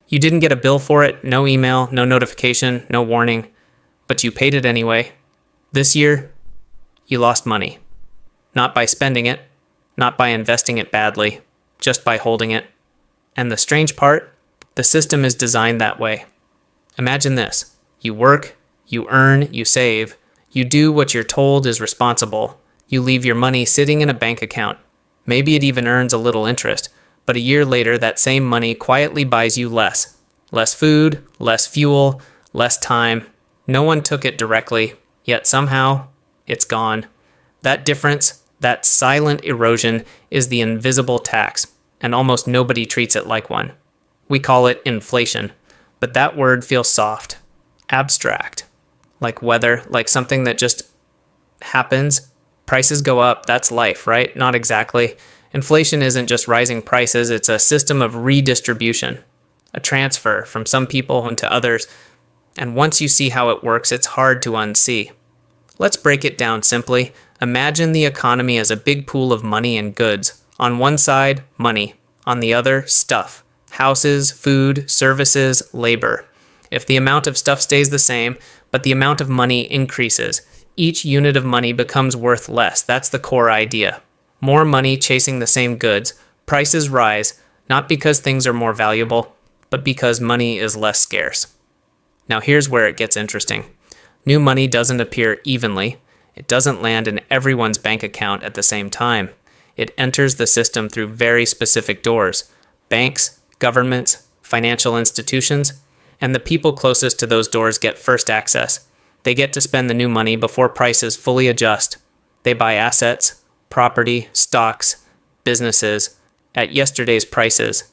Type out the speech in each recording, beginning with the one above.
You didn't get a bill for it, no email, no notification, no warning, but you paid it anyway. This year, you lost money. Not by spending it, not by investing it badly, just by holding it. And the strange part, the system is designed that way. Imagine this. You work, you earn, you save, you do what you're told is responsible. You leave your money sitting in a bank account. Maybe it even earns a little interest, but a year later that same money quietly buys you less. Less food, less fuel, less time. No one took it directly, yet somehow it's gone. That difference, that silent erosion, is the invisible tax, and almost nobody treats it like one. We call it inflation, but that word feels soft, abstract, like weather, like something that just happens. Prices go up, that's life, right? Not exactly. Inflation isn't just rising prices, it's a system of redistribution, a transfer from some people into others. And once you see how it works, it's hard to unsee. Let's break it down simply. Imagine the economy as a big pool of money and goods. On one side, money. On the other, stuff. Houses, food, services, labor. If the amount of stuff stays the same, but the amount of money increases, each unit of money becomes worth less. That's the core idea. More money chasing the same goods. Prices rise, not because things are more valuable, but because money is less scarce. Now here's where it gets interesting. New money doesn't appear evenly. It doesn't land in everyone's bank account at the same time. It enters the system through very specific doors. Banks, governments, financial institutions, and the people closest to those doors get first access. They get to spend the new money before prices fully adjust. They buy assets, property, stocks, businesses at yesterday's prices.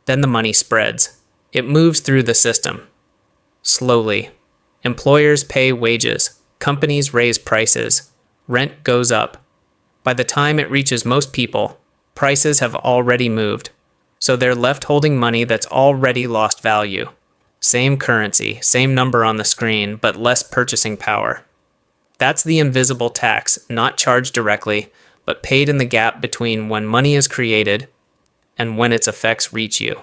Then the money spreads. It moves through the system. Slowly. Employers pay wages. Companies raise prices. Rent goes up. By the time it reaches most people, prices have already moved. So they're left holding money that's already lost value. Same currency, same number on the screen, but less purchasing power. That's the invisible tax, not charged directly, but paid in the gap between when money is created and when its effects reach you.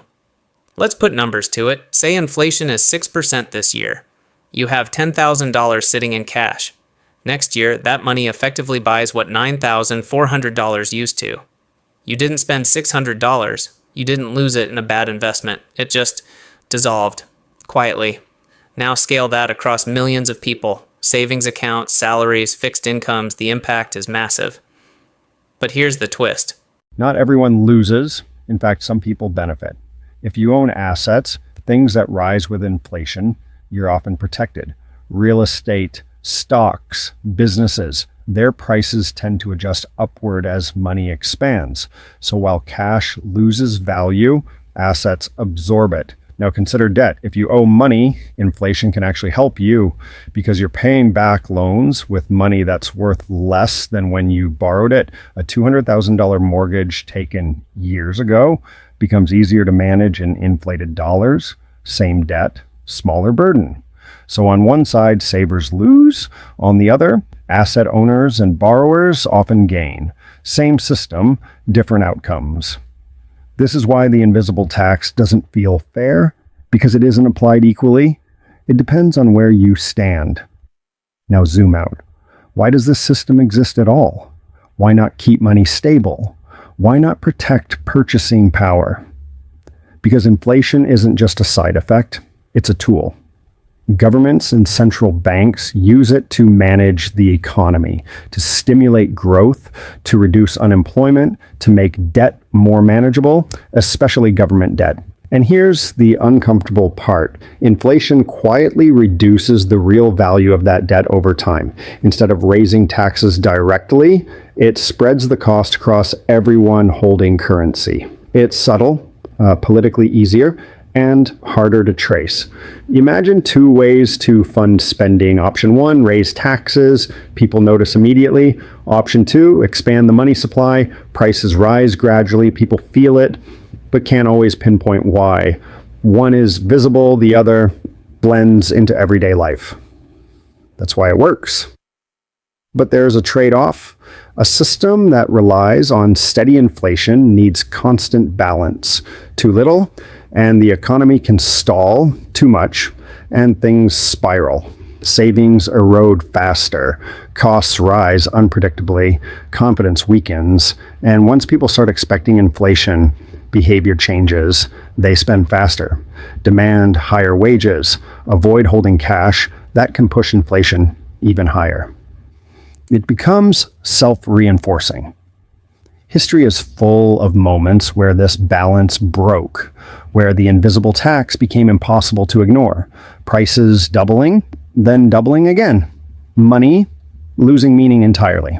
Let's put numbers to it. Say inflation is 6% this year. You have $10,000 sitting in cash. Next year, that money effectively buys what $9,400 used to. You didn't spend $600. You didn't lose it in a bad investment. It just dissolved quietly. Now scale that across millions of people. Savings accounts, salaries, fixed incomes, the impact is massive. But here's the twist. Not everyone loses. In fact, some people benefit. If you own assets, things that rise with inflation, you're often protected. Real estate, stocks, businesses, their prices tend to adjust upward as money expands. So while cash loses value, assets absorb it. Now consider debt. If you owe money, inflation can actually help you because you're paying back loans with money that's worth less than when you borrowed it. A $200,000 mortgage taken years ago becomes easier to manage in inflated dollars. Same debt, smaller burden. So on one side, savers lose. On the other, asset owners and borrowers often gain. Same system, different outcomes. This is why the invisible tax doesn't feel fair, because it isn't applied equally. It depends on where you stand. Now zoom out. Why does this system exist at all? Why not keep money stable? Why not protect purchasing power? Because inflation isn't just a side effect, it's a tool. Governments and central banks use it to manage the economy, to stimulate growth, to reduce unemployment, to make debt more manageable, especially government debt. And here's the uncomfortable part. Inflation quietly reduces the real value of that debt over time. Instead of raising taxes directly, it spreads the cost across everyone holding currency. It's subtle, politically easier, and harder to trace. Imagine two ways to fund spending. Option one, raise taxes. People notice immediately. Option two, expand the money supply. Prices rise gradually. People feel it, but can't always pinpoint why. One is visible, the other blends into everyday life. That's why it works. But there's a trade-off. A system that relies on steady inflation needs constant balance. Too little, and the economy can stall too much and things spiral. Savings erode faster, costs rise unpredictably, confidence weakens, and once people start expecting inflation, behavior changes, they spend faster. Demand higher wages, avoid holding cash, that can push inflation even higher. It becomes self-reinforcing. History is full of moments where this balance broke, where the invisible tax became impossible to ignore. Prices doubling, then doubling again. Money losing meaning entirely.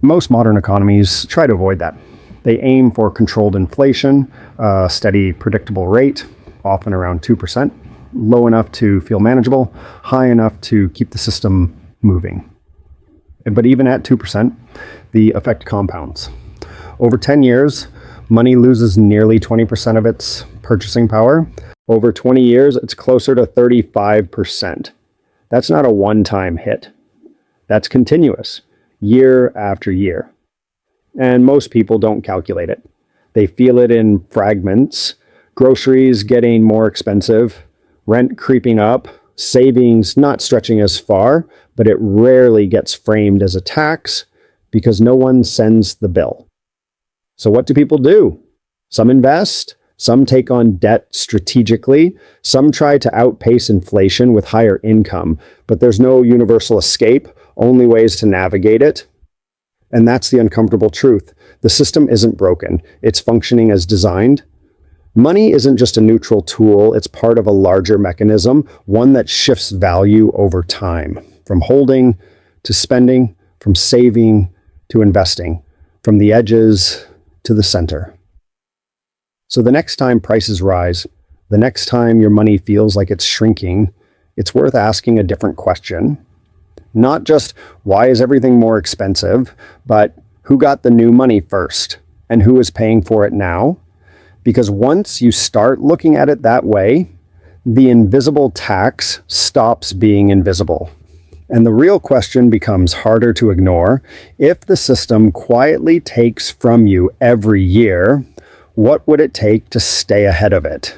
Most modern economies try to avoid that. They aim for controlled inflation, a steady, predictable rate, often around 2%, low enough to feel manageable, high enough to keep the system moving. But even at 2%, the effect compounds. Over 10 years, money loses nearly 20% of its purchasing power. Over 20 years, it's closer to 35%. That's not a one-time hit. That's continuous, year after year. And most people don't calculate it. They feel it in fragments, groceries getting more expensive, rent creeping up, savings not stretching as far, but it rarely gets framed as a tax because no one sends the bill. So what do people do? Some invest, some take on debt strategically, some try to outpace inflation with higher income, but there's no universal escape, only ways to navigate it. And that's the uncomfortable truth. The system isn't broken. It's functioning as designed. Money isn't just a neutral tool. It's part of a larger mechanism, one that shifts value over time, from holding to spending, from saving to investing, from the edges to the center. So the next time prices rise, the next time your money feels like it's shrinking, it's worth asking a different question. Not just, why is everything more expensive, but who got the new money first and who is paying for it now? Because once you start looking at it that way, the invisible tax stops being invisible. And the real question becomes harder to ignore. If the system quietly takes from you every year, what would it take to stay ahead of it?